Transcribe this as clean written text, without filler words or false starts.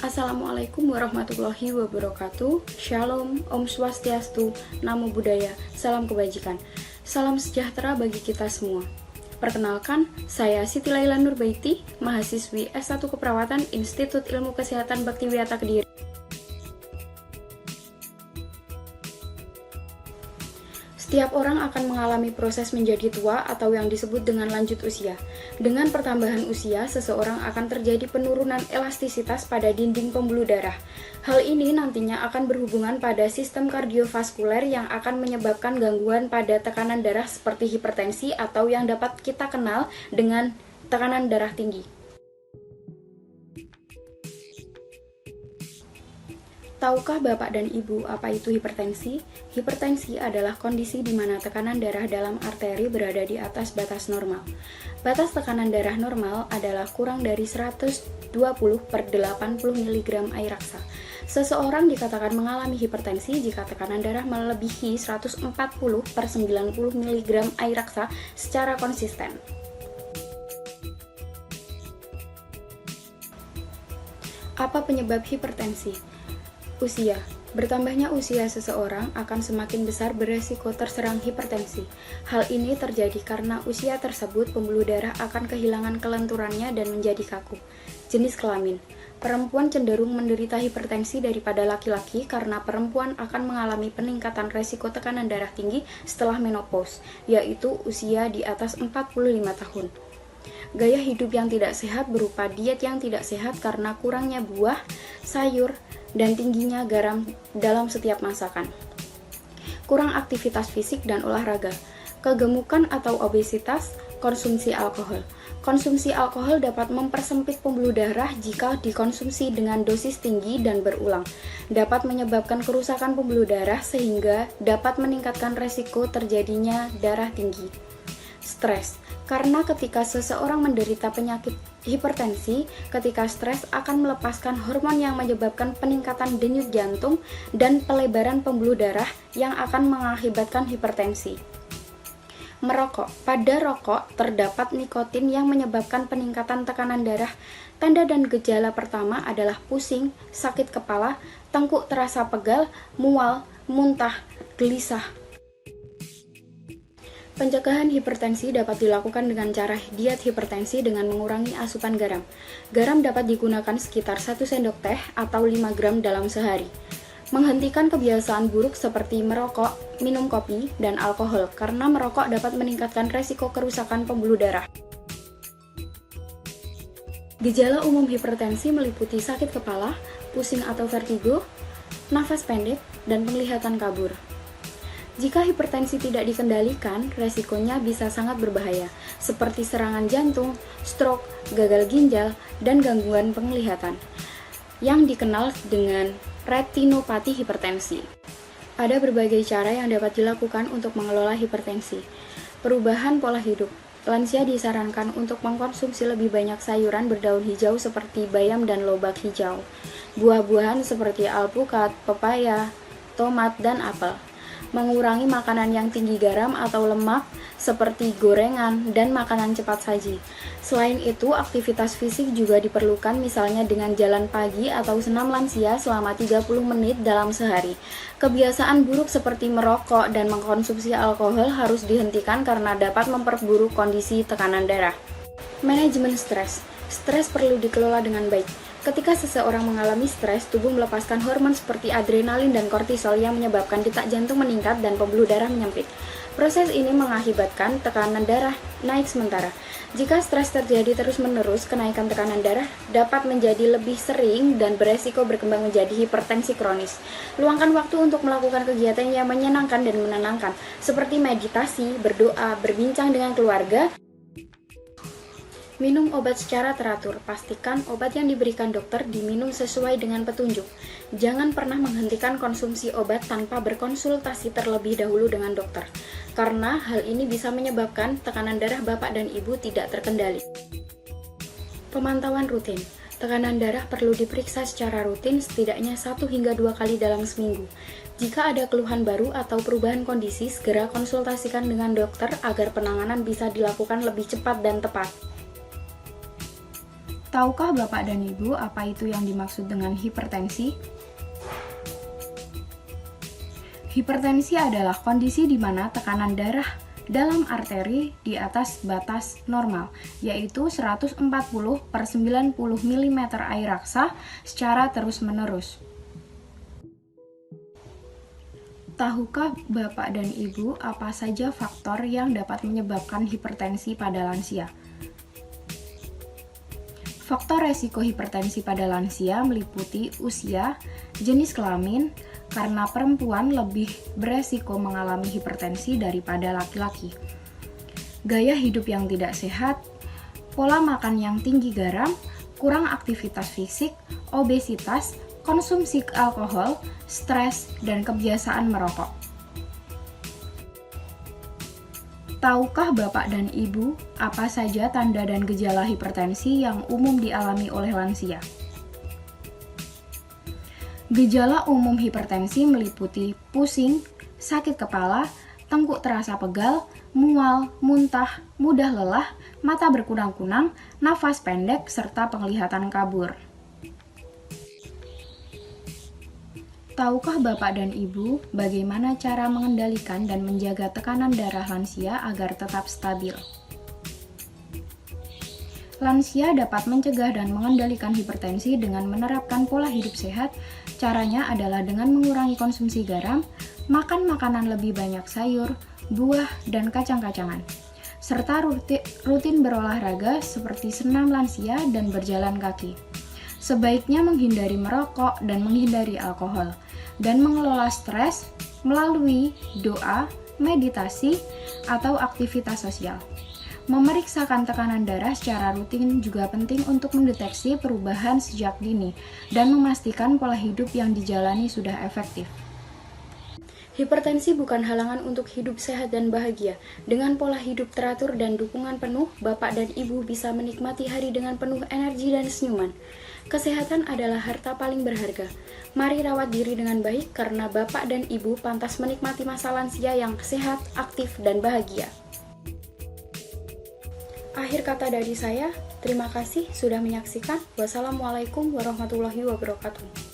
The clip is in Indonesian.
Assalamualaikum warahmatullahi wabarakatuh. Shalom, Om Swastiastu, Namo Buddhaya, salam kebajikan. Salam sejahtera bagi kita semua. Perkenalkan, saya Siti Laila Nurbaiti, mahasiswi S1 Keperawatan Institut Ilmu Kesehatan Bhaktiwiyata Kediri. Setiap orang akan mengalami proses menjadi tua atau yang disebut dengan lanjut usia. Dengan pertambahan usia, seseorang akan terjadi penurunan elastisitas pada dinding pembuluh darah. Hal ini nantinya akan berhubungan pada sistem kardiovaskuler yang akan menyebabkan gangguan pada tekanan darah seperti hipertensi atau yang dapat kita kenal dengan tekanan darah tinggi. Tahukah Bapak dan Ibu apa itu hipertensi? Hipertensi adalah kondisi di mana tekanan darah dalam arteri berada di atas batas normal. Batas tekanan darah normal adalah kurang dari 120 per 80 mg air raksa. Seseorang dikatakan mengalami hipertensi jika tekanan darah melebihi 140 per 90 mg air raksa secara konsisten. Apa penyebab hipertensi? Usia. Bertambahnya usia seseorang akan semakin besar beresiko terserang hipertensi. Hal ini terjadi karena usia tersebut pembuluh darah akan kehilangan kelenturannya dan menjadi kaku. Jenis kelamin. Perempuan cenderung menderita hipertensi daripada laki-laki karena perempuan akan mengalami peningkatan resiko tekanan darah tinggi setelah menopause, yaitu usia di atas 45 tahun. Gaya hidup yang tidak sehat berupa diet yang tidak sehat karena kurangnya buah, sayur, dan tingginya garam dalam setiap masakan. Kurang aktivitas fisik dan olahraga. Kegemukan atau obesitas, konsumsi alkohol. Konsumsi alkohol dapat mempersempit pembuluh darah jika dikonsumsi dengan dosis tinggi dan berulang. Dapat menyebabkan kerusakan pembuluh darah sehingga dapat meningkatkan resiko terjadinya darah tinggi. Stres. Karena ketika seseorang menderita penyakit hipertensi, ketika stres akan melepaskan hormon yang menyebabkan peningkatan denyut jantung dan pelebaran pembuluh darah yang akan mengakibatkan hipertensi. Merokok. Pada rokok terdapat nikotin yang menyebabkan peningkatan tekanan darah. Tanda dan gejala pertama adalah pusing, sakit kepala, tengkuk terasa pegal, mual, muntah, gelisah. Pencegahan hipertensi dapat dilakukan dengan cara diet hipertensi dengan mengurangi asupan garam. Garam dapat digunakan sekitar 1 sendok teh atau 5 gram dalam sehari. Menghentikan kebiasaan buruk seperti merokok, minum kopi, dan alkohol karena merokok dapat meningkatkan resiko kerusakan pembuluh darah. Gejala umum hipertensi meliputi sakit kepala, pusing atau vertigo, nafas pendek, dan penglihatan kabur. Jika hipertensi tidak dikendalikan, resikonya bisa sangat berbahaya, seperti serangan jantung, stroke, gagal ginjal, dan gangguan penglihatan, yang dikenal dengan retinopati hipertensi. Ada berbagai cara yang dapat dilakukan untuk mengelola hipertensi. Perubahan pola hidup. Lansia disarankan untuk mengkonsumsi lebih banyak sayuran berdaun hijau seperti bayam dan lobak hijau, buah-buahan seperti alpukat, pepaya, tomat, dan apel. Mengurangi makanan yang tinggi garam atau lemak seperti gorengan dan makanan cepat saji. Selain itu, aktivitas fisik juga diperlukan misalnya dengan jalan pagi atau senam lansia selama 30 menit dalam sehari. Kebiasaan buruk seperti merokok dan mengkonsumsi alkohol harus dihentikan karena dapat memperburuk kondisi tekanan darah. Manajemen stres. Stres perlu dikelola dengan baik. Ketika seseorang mengalami stres, tubuh melepaskan hormon seperti adrenalin dan kortisol yang menyebabkan detak jantung meningkat dan pembuluh darah menyempit. Proses ini mengakibatkan tekanan darah naik sementara. Jika stres terjadi terus-menerus, kenaikan tekanan darah dapat menjadi lebih sering dan beresiko berkembang menjadi hipertensi kronis. Luangkan waktu untuk melakukan kegiatan yang menyenangkan dan menenangkan, seperti meditasi, berdoa, berbincang dengan keluarga. Minum obat secara teratur. Pastikan obat yang diberikan dokter diminum sesuai dengan petunjuk. Jangan pernah menghentikan konsumsi obat tanpa berkonsultasi terlebih dahulu dengan dokter, karena hal ini bisa menyebabkan tekanan darah Bapak dan Ibu tidak terkendali. Pemantauan rutin. Tekanan darah perlu diperiksa secara rutin setidaknya 1 hingga 2 kali dalam seminggu. Jika ada keluhan baru atau perubahan kondisi, segera konsultasikan dengan dokter agar penanganan bisa dilakukan lebih cepat dan tepat. Tahukah Bapak dan Ibu apa itu yang dimaksud dengan hipertensi? Hipertensi adalah kondisi di mana tekanan darah dalam arteri di atas batas normal, yaitu 140/90 mm air raksa secara terus-menerus. Tahukah Bapak dan Ibu apa saja faktor yang dapat menyebabkan hipertensi pada lansia? Faktor resiko hipertensi pada lansia meliputi usia, jenis kelamin, karena perempuan lebih beresiko mengalami hipertensi daripada laki-laki, gaya hidup yang tidak sehat, pola makan yang tinggi garam, kurang aktivitas fisik, obesitas, konsumsi alkohol, stres, dan kebiasaan merokok. Tahukah Bapak dan Ibu apa saja tanda dan gejala hipertensi yang umum dialami oleh lansia? Gejala umum hipertensi meliputi pusing, sakit kepala, tengkuk terasa pegal, mual, muntah, mudah lelah, mata berkunang-kunang, nafas pendek, serta penglihatan kabur. Tahukah Bapak dan Ibu bagaimana cara mengendalikan dan menjaga tekanan darah lansia agar tetap stabil? Lansia dapat mencegah dan mengendalikan hipertensi dengan menerapkan pola hidup sehat. Caranya adalah dengan mengurangi konsumsi garam, makan makanan lebih banyak sayur, buah, dan kacang-kacangan, serta rutin berolahraga seperti senam lansia dan berjalan kaki. Sebaiknya menghindari merokok dan menghindari alkohol, dan mengelola stres melalui doa, meditasi, atau aktivitas sosial. Memeriksakan tekanan darah secara rutin juga penting untuk mendeteksi perubahan sejak dini dan memastikan pola hidup yang dijalani sudah efektif. Hipertensi bukan halangan untuk hidup sehat dan bahagia. Dengan pola hidup teratur dan dukungan penuh, Bapak dan Ibu bisa menikmati hari dengan penuh energi dan senyuman. Kesehatan adalah harta paling berharga. Mari rawat diri dengan baik karena Bapak dan Ibu pantas menikmati masa lansia yang sehat, aktif, dan bahagia. Akhir kata dari saya, terima kasih sudah menyaksikan. Wassalamualaikum warahmatullahi wabarakatuh.